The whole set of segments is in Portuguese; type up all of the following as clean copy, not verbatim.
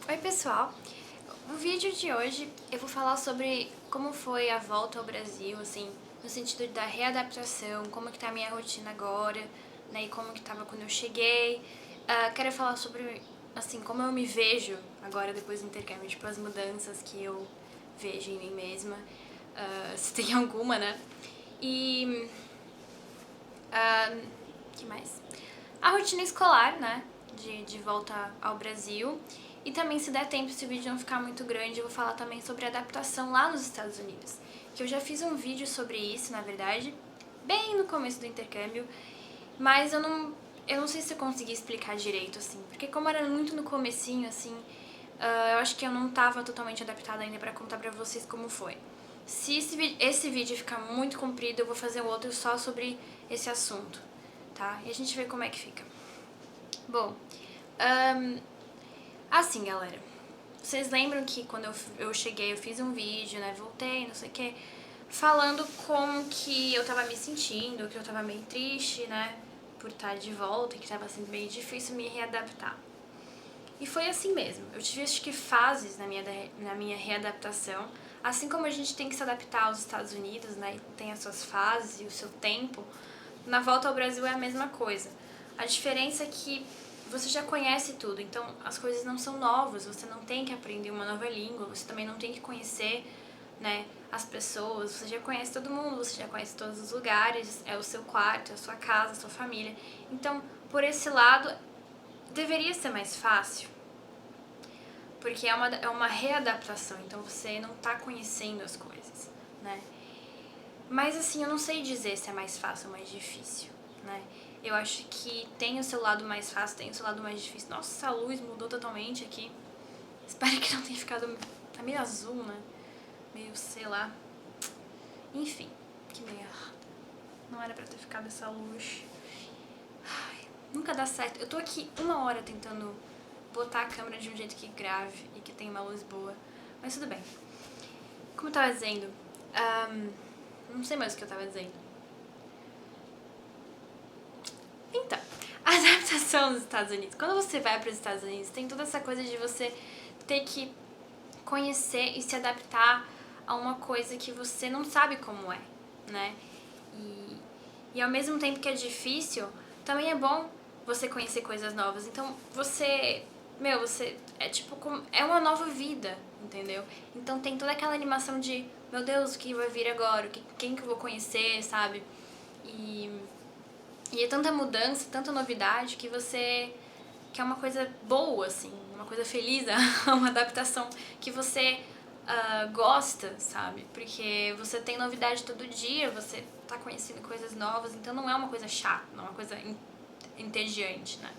Oi pessoal, no vídeo de hoje eu vou falar sobre como foi a volta ao Brasil, assim, no sentido da readaptação, como que tá a minha rotina agora, né, e como que tava quando eu cheguei. Quero falar sobre, assim, como eu me vejo agora depois do intercâmbio, tipo, as mudanças que eu vejo em mim mesma, se tem alguma, né, e que mais? A rotina escolar, né? De volta ao Brasil. E também, se der tempo, se o vídeo não ficar muito grande, eu vou falar também sobre a adaptação lá nos Estados Unidos. Que eu já fiz um vídeo sobre isso, na verdade, bem no começo do intercâmbio. Mas eu não sei se eu consegui explicar direito, assim. Porque como era muito no comecinho, assim, eu acho que eu não tava totalmente adaptada ainda pra contar pra vocês como foi. Se esse vídeo ficar muito comprido, eu vou fazer um outro só sobre esse assunto, tá? E a gente vê como é que fica. Bom, assim, galera, vocês lembram que quando eu cheguei, eu fiz um vídeo, né, voltei, não sei o que, falando como que eu tava me sentindo, que eu tava meio triste, né, por estar de volta e que tava sendo meio difícil me readaptar. E foi assim mesmo, eu tive acho que fases na minha readaptação, assim como a gente tem que se adaptar aos Estados Unidos, né, e tem as suas fases e o seu tempo, na volta ao Brasil é a mesma coisa. A diferença é que você já conhece tudo, então as coisas não são novas, você não tem que aprender uma nova língua, você também não tem que conhecer, né, as pessoas, você já conhece todo mundo, você já conhece todos os lugares, é o seu quarto, é a sua casa, a sua família. Então, por esse lado, deveria ser mais fácil, porque é uma readaptação, então você não tá conhecendo as coisas, né? Mas assim, eu não sei dizer se é mais fácil ou mais difícil, né? Eu acho que tem o seu lado mais fácil, tem o seu lado mais difícil. Nossa, a luz mudou totalmente aqui. Espero que não tenha ficado... Tá meio azul, né? Meio, sei lá. Enfim, que merda. Não era pra ter ficado essa luz. Ai, nunca dá certo. Eu tô aqui 1 hora tentando botar a câmera de um jeito que grave e que tenha uma luz boa. Mas tudo bem. Como eu tava dizendo... não sei mais o que eu tava dizendo. Então, a adaptação nos Estados Unidos. Quando você vai para os Estados Unidos, tem toda essa coisa de você ter que conhecer e se adaptar a uma coisa que você não sabe como é, né? E ao mesmo tempo que é difícil, também é bom você conhecer coisas novas. Então, você é tipo, é uma nova vida, entendeu? Então tem toda aquela animação de, meu Deus, o que vai vir agora? Quem que eu vou conhecer, sabe? E e é tanta mudança, tanta novidade que é uma coisa boa, assim, uma coisa feliz, uma adaptação que você gosta, sabe? Porque você tem novidade todo dia, você tá conhecendo coisas novas, então não é uma coisa chata, não é uma coisa entediante, né?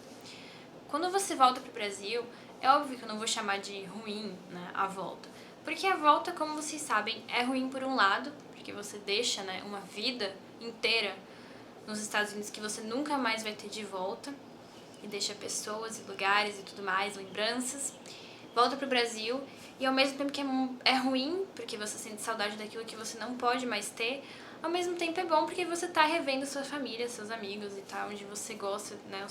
Quando você volta pro Brasil, é óbvio que eu não vou chamar de ruim, né, a volta. Porque a volta, como vocês sabem, é ruim por um lado, porque você deixa, né, uma vida inteira nos Estados Unidos que você nunca mais vai ter de volta, e deixa pessoas e lugares e tudo mais, lembranças. Volta pro Brasil e ao mesmo tempo que é ruim, porque você sente saudade daquilo que você não pode mais ter, ao mesmo tempo é bom porque você tá revendo sua família, seus amigos e tal, onde você gosta, né,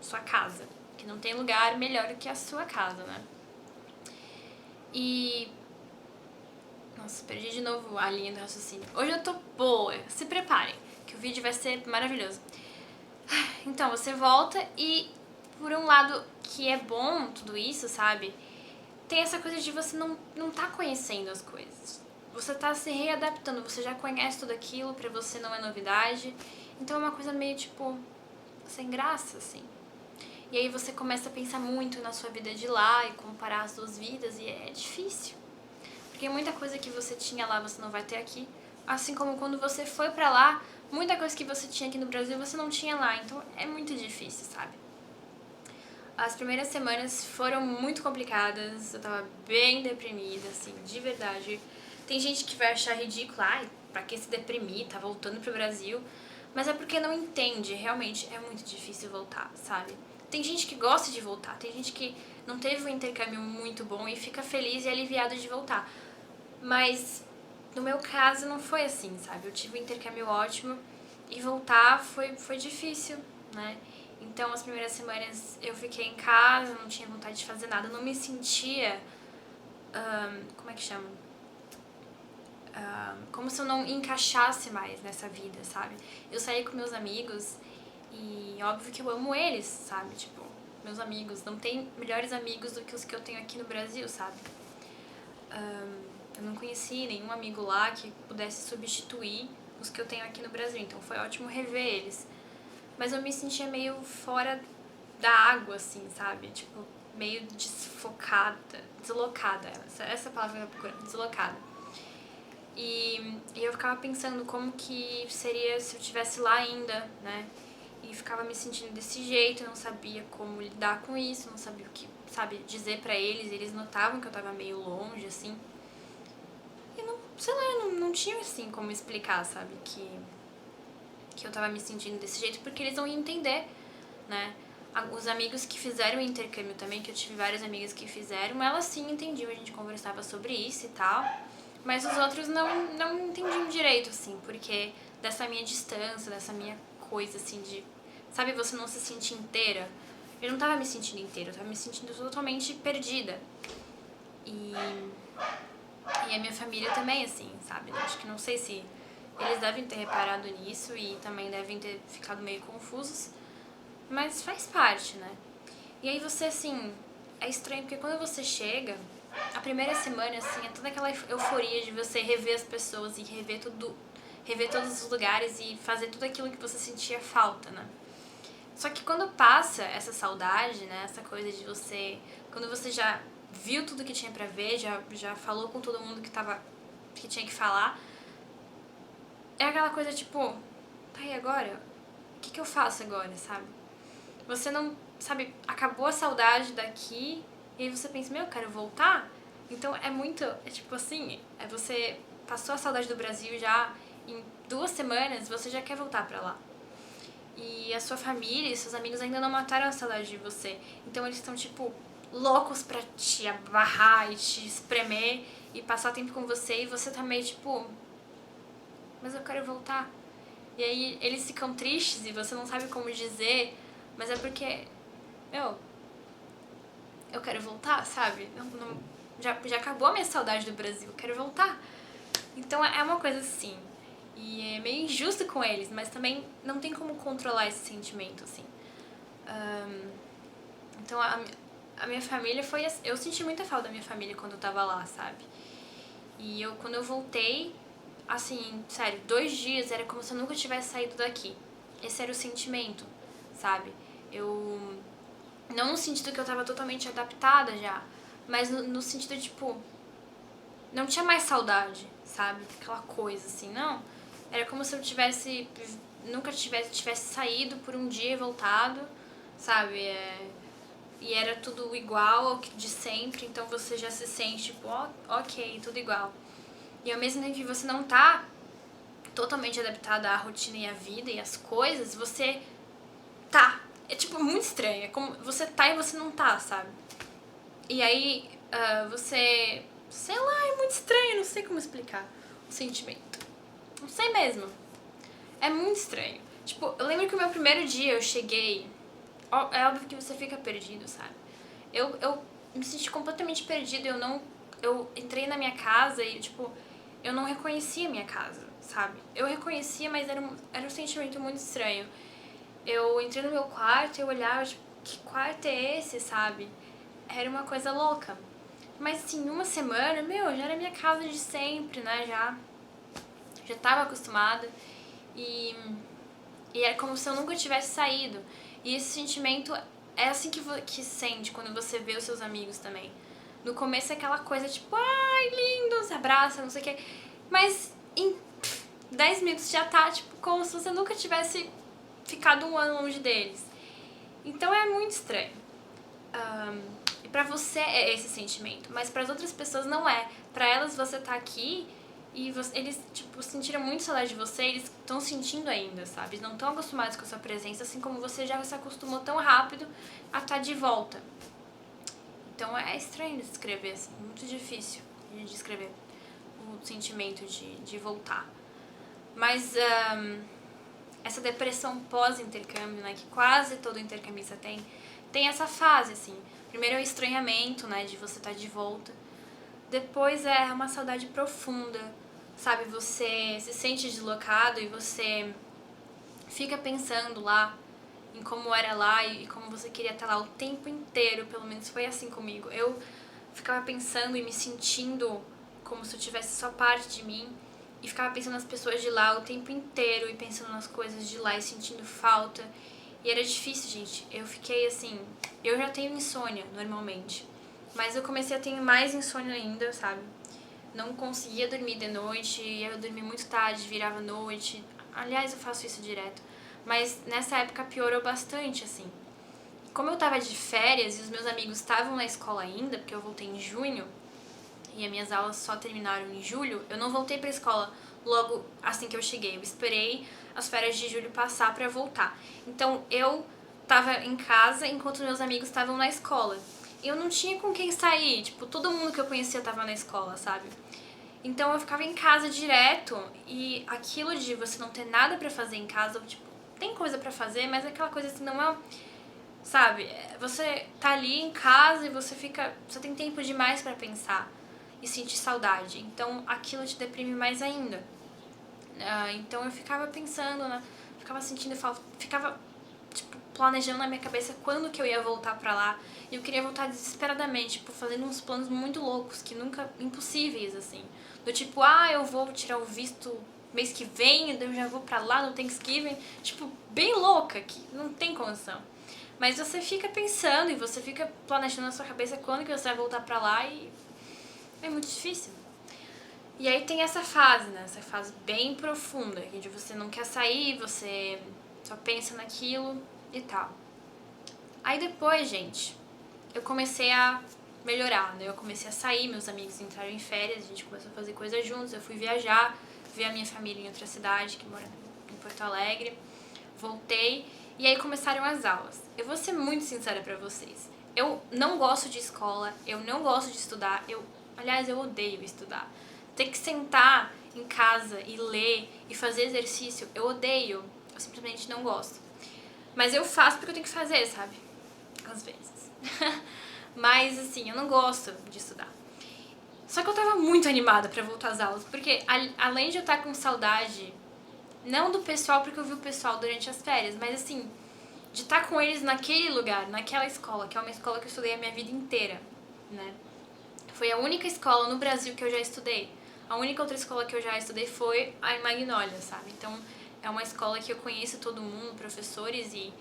sua casa, que não tem lugar melhor do que a sua casa, né? E... Nossa, perdi de novo a linha do raciocínio. Hoje eu tô boa, se preparem, que o vídeo vai ser maravilhoso. Então, você volta e, por um lado que é bom tudo isso, sabe? Tem essa coisa de você não tá conhecendo as coisas. Você tá se readaptando, você já conhece tudo aquilo, pra você não é novidade. Então é uma coisa meio, tipo, sem graça, assim. E aí você começa a pensar muito na sua vida de lá e comparar as duas vidas e é difícil. Porque muita coisa que você tinha lá você não vai ter aqui. Assim como quando você foi pra lá, muita coisa que você tinha aqui no Brasil você não tinha lá. Então é muito difícil, sabe? As primeiras semanas foram muito complicadas, eu tava bem deprimida, assim, de verdade. Tem gente que vai achar ridículo, ai, pra que se deprimir, tá voltando pro Brasil. Mas é porque não entende, realmente é muito difícil voltar, sabe? Tem gente que gosta de voltar, tem gente que não teve um intercâmbio muito bom e fica feliz e aliviado de voltar. Mas no meu caso não foi assim, sabe? Eu tive um intercâmbio ótimo e voltar foi difícil, né? Então, as primeiras semanas eu fiquei em casa, não tinha vontade de fazer nada, não me sentia... como é que chama? Como se eu não encaixasse mais nessa vida, sabe? Eu saí com meus amigos e óbvio que eu amo eles, sabe? Tipo, meus amigos, não tem melhores amigos do que os que eu tenho aqui no Brasil, sabe? Eu não conheci nenhum amigo lá que pudesse substituir os que eu tenho aqui no Brasil, então foi ótimo rever eles. Mas eu me sentia meio fora da água, assim, sabe? Tipo, meio desfocada, deslocada, essa palavra que eu procuro, deslocada. E eu ficava pensando como que seria se eu estivesse lá ainda, né? E ficava me sentindo desse jeito, não sabia como lidar com isso, não sabia o que, sabe, dizer pra eles. Eles notavam que eu tava meio longe, assim. E não, sei lá, não tinha, assim, como explicar, sabe, que eu tava me sentindo desse jeito, porque eles não iam entender, né? Os amigos que fizeram o intercâmbio também, que eu tive várias amigas que fizeram, elas sim entendiam, a gente conversava sobre isso e tal. Mas os outros não entendiam direito, assim, porque dessa minha distância, dessa minha coisa, assim, de... Sabe, você não se sentir inteira? Eu não tava me sentindo inteira, eu tava me sentindo totalmente perdida. E a minha família também, assim, sabe? Acho que não sei se eles devem ter reparado nisso e também devem ter ficado meio confusos, mas faz parte, né? E aí você, assim, é estranho porque quando você chega, a primeira semana, assim, é toda aquela euforia de você rever as pessoas e rever tudo, rever todos os lugares e fazer tudo aquilo que você sentia falta, né? Só que quando passa essa saudade, né, essa coisa de você... Quando você já viu tudo que tinha pra ver, já falou com todo mundo que tinha que falar, é aquela coisa tipo, tá, e agora? O que eu faço agora, sabe? Você não, sabe, acabou a saudade daqui e aí você pensa, meu, eu quero voltar? Então é muito, é tipo assim, você passou a saudade do Brasil já em 2 semanas, você já quer voltar pra lá. E a sua família e seus amigos ainda não mataram a saudade de você. Então eles estão, tipo, loucos pra te abarrar e te espremer e passar tempo com você. E você tá meio, tipo, mas eu quero voltar. E aí eles ficam tristes e você não sabe como dizer, mas é porque, eu quero voltar, sabe? Já acabou a minha saudade do Brasil, eu quero voltar. Então é uma coisa assim. E é meio injusto com eles, mas também não tem como controlar esse sentimento, assim. Então a minha família foi... Eu senti muita falta da minha família quando eu tava lá, sabe? E quando eu voltei, assim, sério, 2 dias era como se eu nunca tivesse saído daqui. Esse era o sentimento, sabe? Não no sentido que eu tava totalmente adaptada já, mas no sentido, tipo, não tinha mais saudade, sabe? Aquela coisa, assim, não. Era como se eu nunca tivesse saído por um dia e voltado, sabe? E era tudo igual ao de sempre, então você já se sente, tipo, ok, tudo igual. E ao mesmo tempo que você não tá totalmente adaptada à rotina e à vida e às coisas, você tá. É, tipo, muito estranho. É como você tá e você não tá, sabe? E aí, você... Sei lá, é muito estranho, não sei como explicar o sentimento. Não sei mesmo. É muito estranho. Tipo, eu lembro que o meu primeiro dia eu cheguei... É óbvio que você fica perdido, sabe? Eu me senti completamente perdida. Eu entrei na minha casa e, tipo, eu não reconhecia a minha casa, sabe? Eu reconhecia, mas era um sentimento muito estranho. Eu entrei no meu quarto e eu olhava, tipo, que quarto é esse, sabe? Era uma coisa louca. Mas, assim, 1 semana, já era minha casa de sempre, né? Já tava acostumada. E era como se eu nunca tivesse saído. E esse sentimento é assim que sente quando você vê os seus amigos também. No começo é aquela coisa, tipo, ai, lindo, se abraça, não sei o quê. Mas em 10 minutos já tá, tipo, como se você nunca tivesse ficado 1 ano longe deles. Então é muito estranho. E pra você é esse sentimento, mas pras outras pessoas não é. Pra elas você tá aqui e eles, tipo, sentiram muito saudade de você, eles estão sentindo ainda, sabe? Eles não estão acostumados com a sua presença, assim como você já se acostumou tão rápido a estar de volta. Então é estranho de descrever, assim, muito difícil de descrever o sentimento de voltar. Mas essa depressão pós-intercâmbio, né, que quase todo intercambista tem essa fase, assim. Primeiro é o estranhamento, né, de você estar de volta. Depois é uma saudade profunda, sabe? Você se sente deslocado e você fica pensando lá em como era lá e como você queria estar lá o tempo inteiro, pelo menos foi assim comigo. Eu ficava pensando e me sentindo como se eu tivesse só parte de mim e ficava pensando nas pessoas de lá o tempo inteiro e pensando nas coisas de lá e sentindo falta. E era difícil, gente. Eu fiquei assim, eu já tenho insônia normalmente, mas eu comecei a ter mais insônia ainda, sabe? Não conseguia dormir de noite, eu dormia muito tarde, virava noite. Aliás, eu faço isso direto. Mas nessa época piorou bastante, assim. Como eu tava de férias e os meus amigos estavam na escola ainda, porque eu voltei em junho, e as minhas aulas só terminaram em julho, eu não voltei pra escola logo assim que eu cheguei. Eu esperei as férias de julho passar pra voltar. Então eu tava em casa enquanto meus amigos estavam na escola. Eu não tinha com quem sair, tipo, todo mundo que eu conhecia tava na escola, sabe? Então eu ficava em casa direto e aquilo de você não ter nada pra fazer em casa, tipo, tem coisa pra fazer, mas é aquela coisa assim, não é, sabe? Você tá ali em casa e você tem tempo demais pra pensar e sentir saudade. Então aquilo te deprime mais ainda. Então eu ficava pensando, né? Ficava sentindo falta, ficava tipo planejando na minha cabeça quando que eu ia voltar pra lá. E eu queria voltar desesperadamente, tipo, fazendo uns planos muito loucos, que nunca impossíveis assim. Do tipo, eu vou tirar o visto mês que vem, eu já vou pra lá no Thanksgiving, tipo, bem louca, que não tem condição. Mas você fica pensando e você fica planejando na sua cabeça quando que você vai voltar pra lá e é muito difícil. E aí tem essa fase, né? Essa fase bem profunda, onde você não quer sair, você só pensa naquilo e tal. Aí depois, gente, eu comecei a melhorar, né? Eu comecei a sair, meus amigos entraram em férias, a gente começou a fazer coisas juntos, eu fui viajar, ver a minha família em outra cidade, que mora em Porto Alegre, voltei, e aí começaram as aulas. Eu vou ser muito sincera pra vocês. Eu não gosto de escola, eu não gosto de estudar, aliás, eu odeio estudar. Ter que sentar em casa e ler e fazer exercício, eu odeio, eu simplesmente não gosto. Mas eu faço porque eu tenho que fazer, sabe? Às vezes. Mas, assim, eu não gosto de estudar. Só que eu tava muito animada pra voltar às aulas, porque além de eu estar com saudade, não do pessoal, porque eu vi o pessoal durante as férias, mas assim, de estar com eles naquele lugar, naquela escola, que é uma escola que eu estudei a minha vida inteira, né? Foi a única escola no Brasil que eu já estudei. A única outra escola que eu já estudei foi a Magnólia, sabe? Então, é uma escola que eu conheço todo mundo, professores, e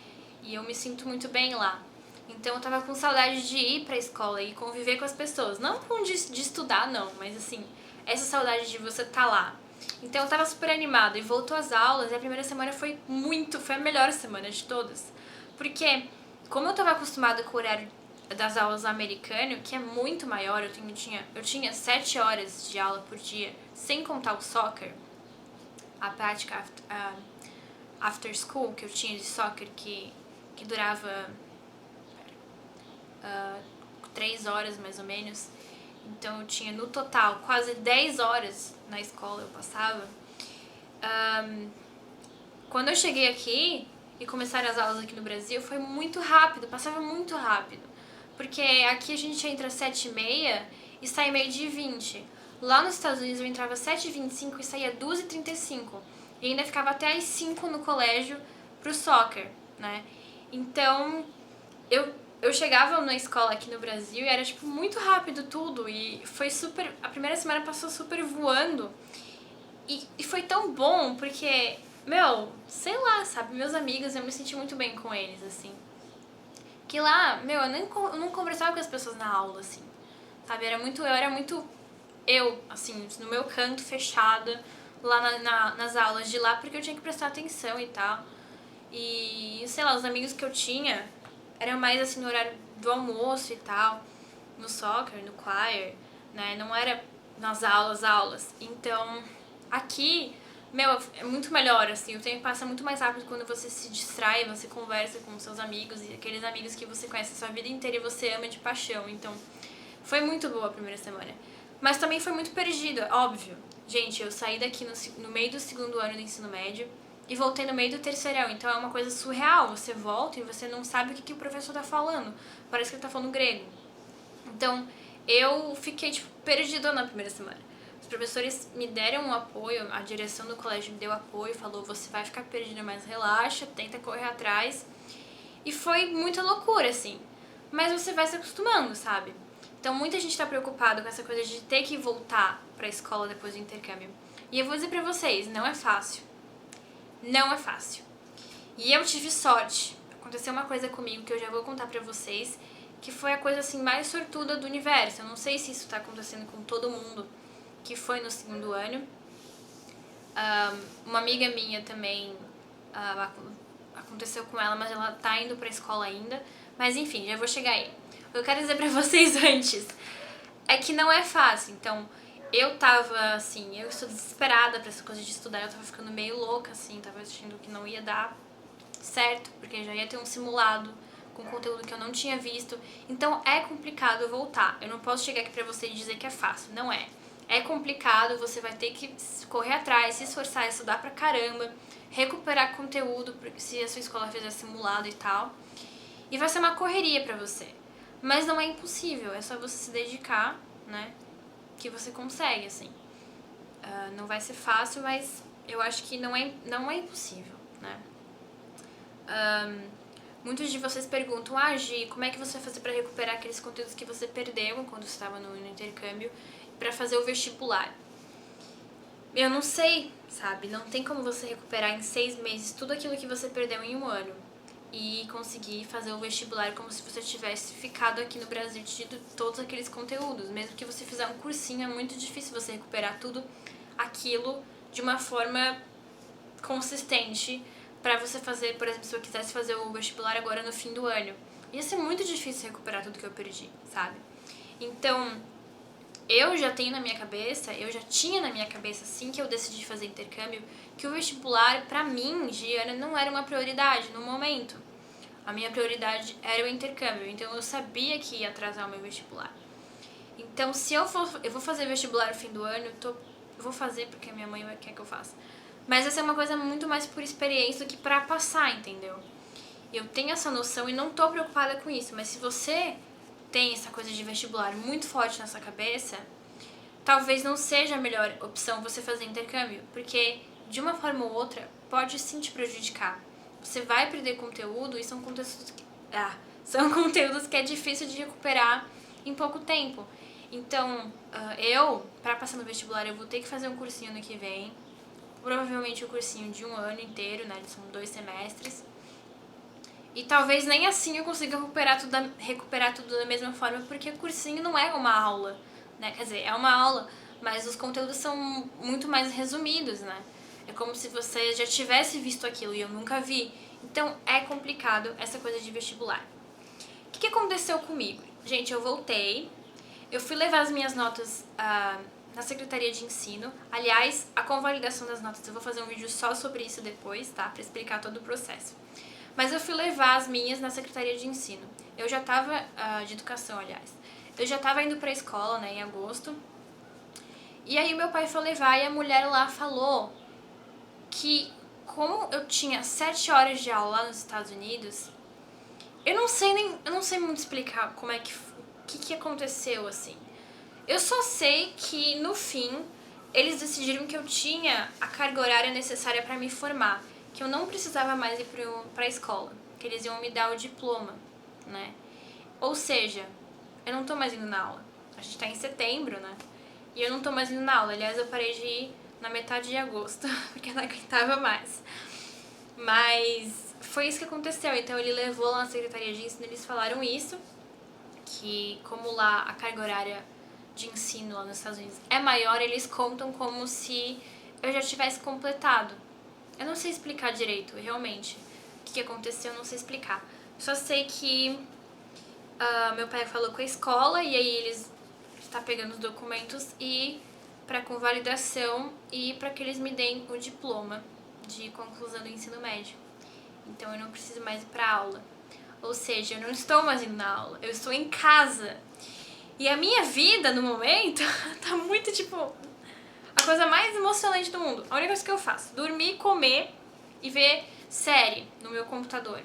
eu me sinto muito bem lá. Então eu tava com saudade de ir pra escola e conviver com as pessoas. Não com de estudar, não, mas assim, essa saudade de você tá lá. Então eu tava super animada e voltou às aulas e a primeira semana foi a melhor semana de todas. Porque, como eu tava acostumada com o horário das aulas americano, que é muito maior, eu tinha 7 horas de aula por dia, sem contar o soccer, a prática after school que eu tinha de soccer, que durava 3 horas mais ou menos. Então eu tinha no total quase 10 horas na escola eu passava. Quando eu cheguei aqui e começaram as aulas aqui no Brasil, foi muito rápido, passava muito rápido. Porque aqui a gente entra às 7h30 e sai meio de 20. Lá nos Estados Unidos eu entrava às 7h25 e saía às 2h35. E ainda ficava até às 5 no colégio pro soccer, né? Então, eu chegava na escola aqui no Brasil e era, tipo, muito rápido tudo. E foi super... A primeira semana passou super voando. E foi tão bom porque, sei lá, sabe? Meus amigos, eu me senti muito bem com eles, assim. Que lá, eu não conversava com as pessoas na aula, assim. Sabe? Eu era muito assim, no meu canto, fechada, lá nas aulas de lá, porque eu tinha que prestar atenção e tal. E, sei lá, os amigos que eu tinha eram mais, assim, no horário do almoço e tal, no soccer, no choir, né? Não era nas aulas. Então, aqui, é muito melhor, assim, o tempo passa muito mais rápido quando você se distrai, você conversa com os seus amigos e aqueles amigos que você conhece a sua vida inteira e você ama de paixão. Então, foi muito boa a primeira semana. Mas também foi muito perdida, óbvio. Gente, eu saí daqui no meio do segundo ano do ensino médio, e voltei no meio do terceirão. Então é uma coisa surreal. Você volta e você não sabe o que o professor tá falando. Parece que ele tá falando grego. Então eu fiquei, tipo, perdida na primeira semana. Os professores me deram um apoio, a direção do colégio me deu apoio, falou: você vai ficar perdida, mas relaxa, tenta correr atrás. E foi muita loucura, assim. Mas você vai se acostumando, sabe? Então muita gente tá preocupado com essa coisa de ter que voltar pra escola depois do intercâmbio. E eu vou dizer pra vocês, não é fácil. Não é fácil. E eu tive sorte. Aconteceu uma coisa comigo que eu já vou contar pra vocês, que foi a coisa assim mais sortuda do universo. Eu não sei se isso tá acontecendo com todo mundo que foi no segundo ano. Uma amiga minha também aconteceu com ela, mas ela tá indo pra escola ainda. Mas enfim, já vou chegar aí. O que eu quero dizer pra vocês antes é que não é fácil. Então, eu tava assim, eu estou desesperada pra essa coisa de estudar. Eu tava ficando meio louca, assim, tava achando que não ia dar certo, porque já ia ter um simulado com conteúdo que eu não tinha visto. Então é complicado voltar. Eu não posso chegar aqui pra você e dizer que é fácil. Não é. É complicado, você vai ter que correr atrás, se esforçar, estudar pra caramba, recuperar conteúdo se a sua escola fizer simulado e tal. E vai ser uma correria pra você. Mas não é impossível, é só você se dedicar, né? Que você consegue, assim. Não vai ser fácil, mas eu acho que não é impossível, né? Muitos de vocês perguntam: Gi, como é que você vai fazer pra recuperar aqueles conteúdos que você perdeu quando você estava no intercâmbio pra fazer o vestibular? Eu não sei, sabe? Não tem como você recuperar em 6 meses tudo aquilo que você perdeu em 1 ano e conseguir fazer o vestibular como se você tivesse ficado aqui no Brasil tido todos aqueles conteúdos. Mesmo que você fizer um cursinho, é muito difícil você recuperar tudo aquilo de uma forma consistente pra você fazer, por exemplo, se eu quisesse fazer o vestibular agora no fim do ano. Ia ser muito difícil recuperar tudo que eu perdi, sabe? Então, eu já tinha na minha cabeça, assim que eu decidi fazer intercâmbio, que o vestibular, pra mim, Giana, não era uma prioridade no momento. A minha prioridade era o intercâmbio, então eu sabia que ia atrasar o meu vestibular. Então, se eu vou fazer vestibular no fim do ano, eu vou fazer porque a minha mãe quer que eu faça. Mas essa é uma coisa muito mais por experiência do que pra passar, entendeu? Eu tenho essa noção e não tô preocupada com isso, mas se você tem essa coisa de vestibular muito forte na sua cabeça, talvez não seja a melhor opção você fazer intercâmbio, porque de uma forma ou outra pode sim te prejudicar. Você vai perder conteúdo e são conteúdos que é difícil de recuperar em pouco tempo. Então, pra passar no vestibular, eu vou ter que fazer um cursinho ano que vem, provavelmente um cursinho de 1 ano inteiro, né? São 2 semestres. E talvez nem assim eu consiga recuperar tudo da mesma forma, porque cursinho não é uma aula, né? Quer dizer, é uma aula, mas os conteúdos são muito mais resumidos, né? É como se você já tivesse visto aquilo e eu nunca vi. Então é complicado essa coisa de vestibular. O que aconteceu comigo? Gente, eu voltei, eu fui levar as minhas notas na Secretaria de Ensino. Aliás, a convalidação das notas, eu vou fazer um vídeo só sobre isso depois, tá? Pra explicar todo o processo. Mas eu fui levar as minhas na Secretaria de Ensino. Eu já tava, de educação, aliás. Eu já tava indo pra escola, né, em agosto. E aí meu pai foi levar e a mulher lá falou que, como eu tinha 7 horas de aula lá nos Estados Unidos, eu não sei muito explicar como é que aconteceu, assim. Eu só sei que, no fim, eles decidiram que eu tinha a carga horária necessária pra me formar, que eu não precisava mais ir pra escola, que eles iam me dar o diploma, né? Ou seja, eu não tô mais indo na aula. A gente tá em setembro, né? E eu não tô mais indo na aula. Aliás, eu parei de ir na metade de agosto, porque eu não aguentava mais. Mas foi isso que aconteceu. Então ele levou lá na Secretaria de Ensino, eles falaram isso, que como lá a carga horária de ensino lá nos Estados Unidos é maior, eles contam como se eu já tivesse completado. Eu não sei explicar direito, realmente, o que aconteceu, eu não sei explicar. Só sei que meu pai falou com a escola e aí eles estão pegando os documentos e para convalidação e para que eles me deem o diploma de conclusão do ensino médio. Então eu não preciso mais ir pra aula. Ou seja, eu não estou mais indo na aula, eu estou em casa. E a minha vida, no momento, tá muito, tipo, a coisa mais emocionante do mundo. A única coisa que eu faço, dormir, comer e ver série no meu computador.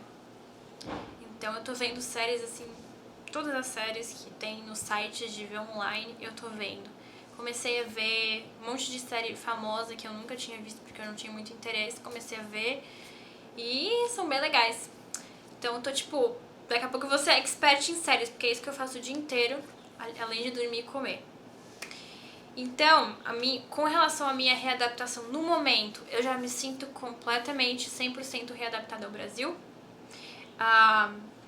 Então eu tô vendo séries assim, todas as séries que tem no site de ver online, eu tô vendo. Comecei a ver um monte de série famosa que eu nunca tinha visto porque eu não tinha muito interesse, comecei a ver e são bem legais. Então eu tô tipo, daqui a pouco eu vou ser expert em séries, porque é isso que eu faço o dia inteiro, além de dormir e comer. Então, com relação à minha readaptação no momento, eu já me sinto completamente 100% readaptada ao Brasil.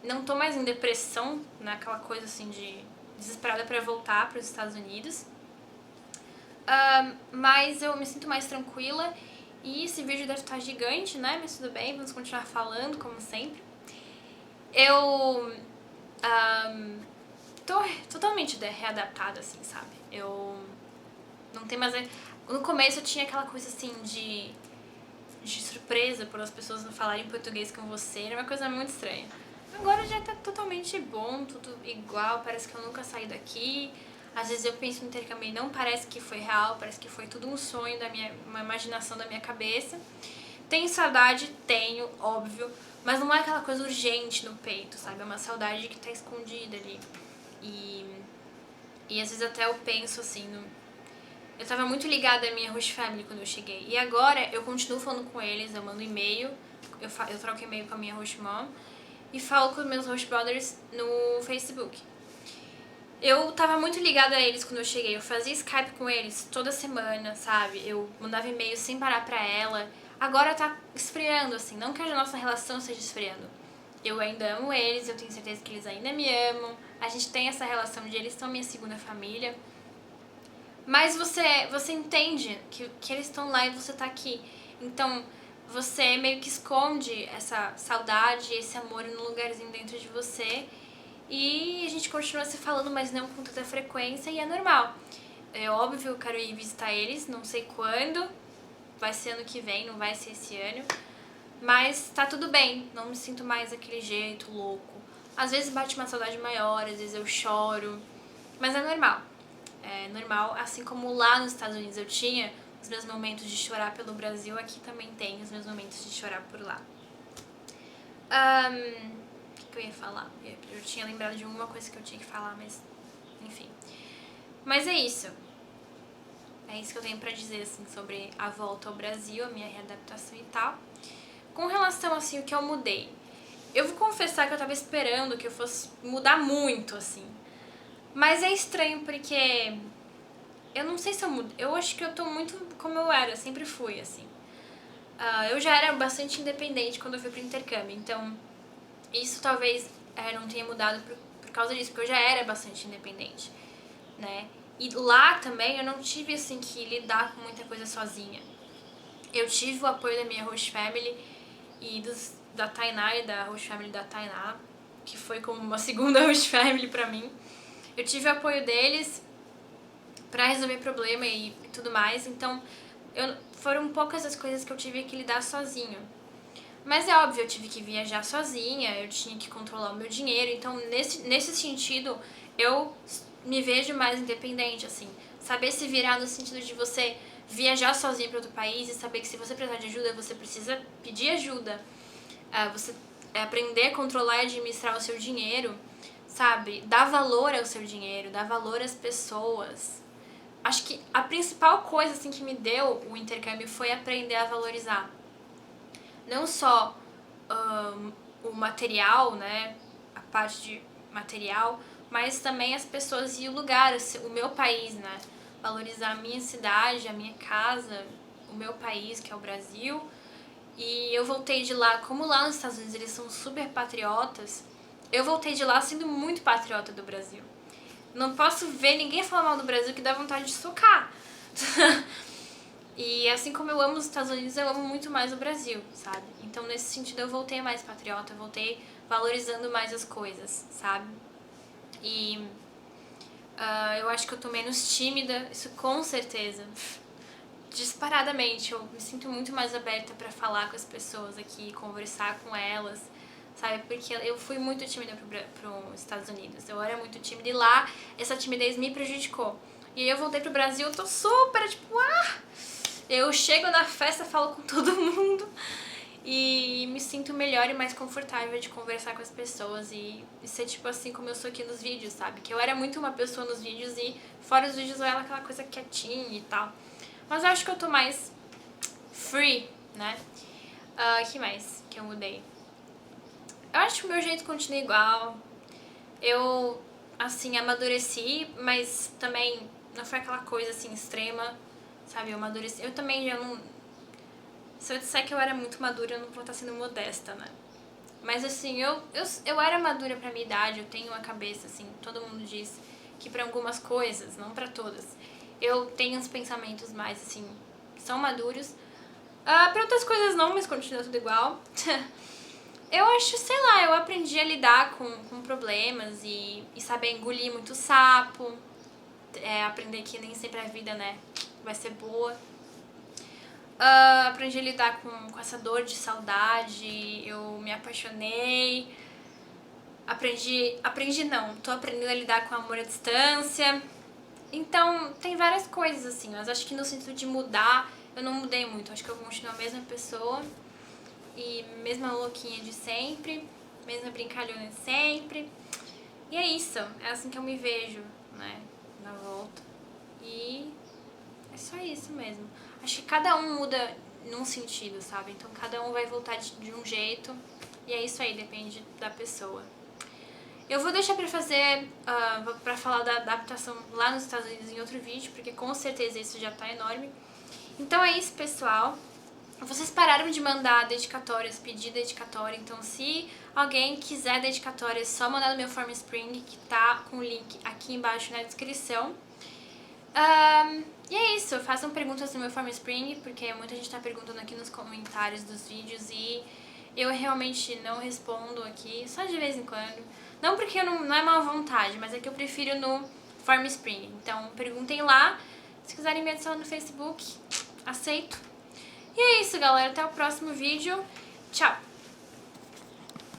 Não tô mais em depressão, naquela coisa assim de desesperada pra voltar para os Estados Unidos. Mas eu me sinto mais tranquila e esse vídeo deve estar gigante, né? Mas tudo bem, vamos continuar falando como sempre. Eu tô totalmente readaptada, assim, sabe? Eu não tem mais... No começo eu tinha aquela coisa assim de surpresa por as pessoas não falarem português com você, era uma coisa muito estranha. Agora já tá totalmente bom, tudo igual, parece que eu nunca saí daqui. Às vezes eu penso no intercâmbio e não parece que foi real, parece que foi tudo um sonho, uma imaginação da minha cabeça. Tenho saudade? Tenho, óbvio, mas não é aquela coisa urgente no peito, sabe? É uma saudade que tá escondida ali. E às vezes até eu penso assim, eu tava muito ligada à minha host family quando eu cheguei. E agora eu continuo falando com eles, eu mando e-mail, eu troco e-mail com a minha host mom e falo com os meus host brothers no Facebook. Eu tava muito ligada a eles quando eu cheguei, eu fazia Skype com eles toda semana, sabe? Eu mandava e-mail sem parar pra ela. Agora tá esfriando, assim, não que a nossa relação esteja esfriando. Eu ainda amo eles, eu tenho certeza que eles ainda me amam. A gente tem essa relação de eles são minha segunda família. Mas você entende que eles estão lá e você tá aqui. Então, você meio que esconde essa saudade, esse amor num lugarzinho dentro de você. E a gente continua se falando, mas não com tanta frequência, e é normal. É óbvio, eu quero ir visitar eles, não sei quando. Vai ser ano que vem, não vai ser esse ano. Mas tá tudo bem, não me sinto mais daquele jeito louco. Às vezes bate uma saudade maior, às vezes eu choro. Mas é normal. É normal, assim como lá nos Estados Unidos eu tinha os meus momentos de chorar pelo Brasil, aqui também tem os meus momentos de chorar por lá. O que eu ia falar? Eu tinha lembrado de alguma coisa que eu tinha que falar, mas enfim. Mas é isso. É isso que eu tenho pra dizer, assim, sobre a volta ao Brasil, a minha readaptação e tal. Com relação, assim, o que eu mudei. Eu vou confessar que eu tava esperando que eu fosse mudar muito, assim. Mas é estranho porque eu não sei se eu mudo. Eu acho que eu tô muito como eu era, sempre fui, assim. Eu já era bastante independente quando eu fui pro intercâmbio, então isso talvez não tenha mudado por causa disso, porque eu já era bastante independente, né? E lá também eu não tive, assim, que lidar com muita coisa sozinha. Eu tive o apoio da minha host family e da Tainá e da host family da Tainá, que foi como uma segunda host family pra mim. Eu tive o apoio deles pra resolver problema e tudo mais, então foram poucas as coisas que eu tive que lidar sozinho. Mas é óbvio, eu tive que viajar sozinha, eu tinha que controlar o meu dinheiro, então nesse sentido eu me vejo mais independente, assim. Saber se virar no sentido de você viajar sozinho para outro país e saber que se você precisar de ajuda, você precisa pedir ajuda. Você aprender a controlar e administrar o seu dinheiro, sabe? Dar valor ao seu dinheiro, dar valor às pessoas. Acho que a principal coisa, assim, que me deu o intercâmbio foi aprender a valorizar. Não só o material, né? A parte de material, mas também as pessoas e o lugar, o meu país, né? Valorizar a minha cidade, a minha casa, o meu país, que é o Brasil. E eu voltei de lá, como lá nos Estados Unidos eles são super patriotas, eu voltei de lá sendo muito patriota do Brasil. Não posso ver ninguém falar mal do Brasil que dá vontade de socar. E assim como eu amo os Estados Unidos, eu amo muito mais o Brasil, sabe? Então nesse sentido eu voltei mais patriota, eu voltei valorizando mais as coisas, sabe? E eu acho que eu tô menos tímida, isso com certeza. Disparadamente, eu me sinto muito mais aberta pra falar com as pessoas aqui, conversar com elas, sabe? Porque eu fui muito tímida pros Estados Unidos, eu era muito tímida e lá essa timidez me prejudicou. E aí eu voltei pro Brasil, eu tô super, tipo, eu chego na festa, falo com todo mundo E me sinto melhor e mais confortável de conversar com as pessoas e ser tipo assim como eu sou aqui nos vídeos, sabe? Que eu era muito uma pessoa nos vídeos e fora os vídeos eu era aquela coisa quietinha e tal. Mas eu acho que eu tô mais free, né? Que mais que eu mudei? Eu acho que o meu jeito continua igual. Eu, assim, amadureci, mas também não foi aquela coisa, assim, extrema, sabe? Eu amadureci. Eu também já não... Se eu disser que eu era muito madura, eu não vou estar sendo modesta, né? Mas, assim, eu era madura pra minha idade, eu tenho uma cabeça, assim, todo mundo diz que pra algumas coisas, não pra todas, eu tenho uns pensamentos mais, assim, que são maduros. Pra outras coisas não, mas continua tudo igual. Eu acho, sei lá, eu aprendi a lidar com problemas e saber engolir muito sapo. Aprender que nem sempre a vida, né, vai ser boa. Aprendi a lidar com essa dor de saudade, eu me apaixonei. Aprendi não, tô aprendendo a lidar com amor à distância. Então, tem várias coisas assim, mas acho que no sentido de mudar, eu não mudei muito. Acho que eu continuo a mesma pessoa e mesma louquinha de sempre, mesma brincalhona de sempre. E é isso, é assim que eu me vejo, né, na volta. E é só isso mesmo. Acho que cada um muda num sentido, sabe? Então cada um vai voltar de um jeito e é isso aí, depende da pessoa. Eu vou deixar pra fazer, pra falar da adaptação lá nos Estados Unidos em outro vídeo, porque com certeza isso já tá enorme. Então é isso, pessoal. Vocês pararam de mandar dedicatórias, pedir dedicatória, então se alguém quiser dedicatória, é só mandar no meu Formspring, que tá com o link aqui embaixo na descrição. E é isso, façam perguntas no meu Formspring, porque muita gente tá perguntando aqui nos comentários dos vídeos e eu realmente não respondo aqui, só de vez em quando. Não porque não é má vontade, mas é que eu prefiro no Formspring. Então perguntem lá, se quiserem me adicionar no Facebook, aceito. E é isso, galera. Até o próximo vídeo. Tchau!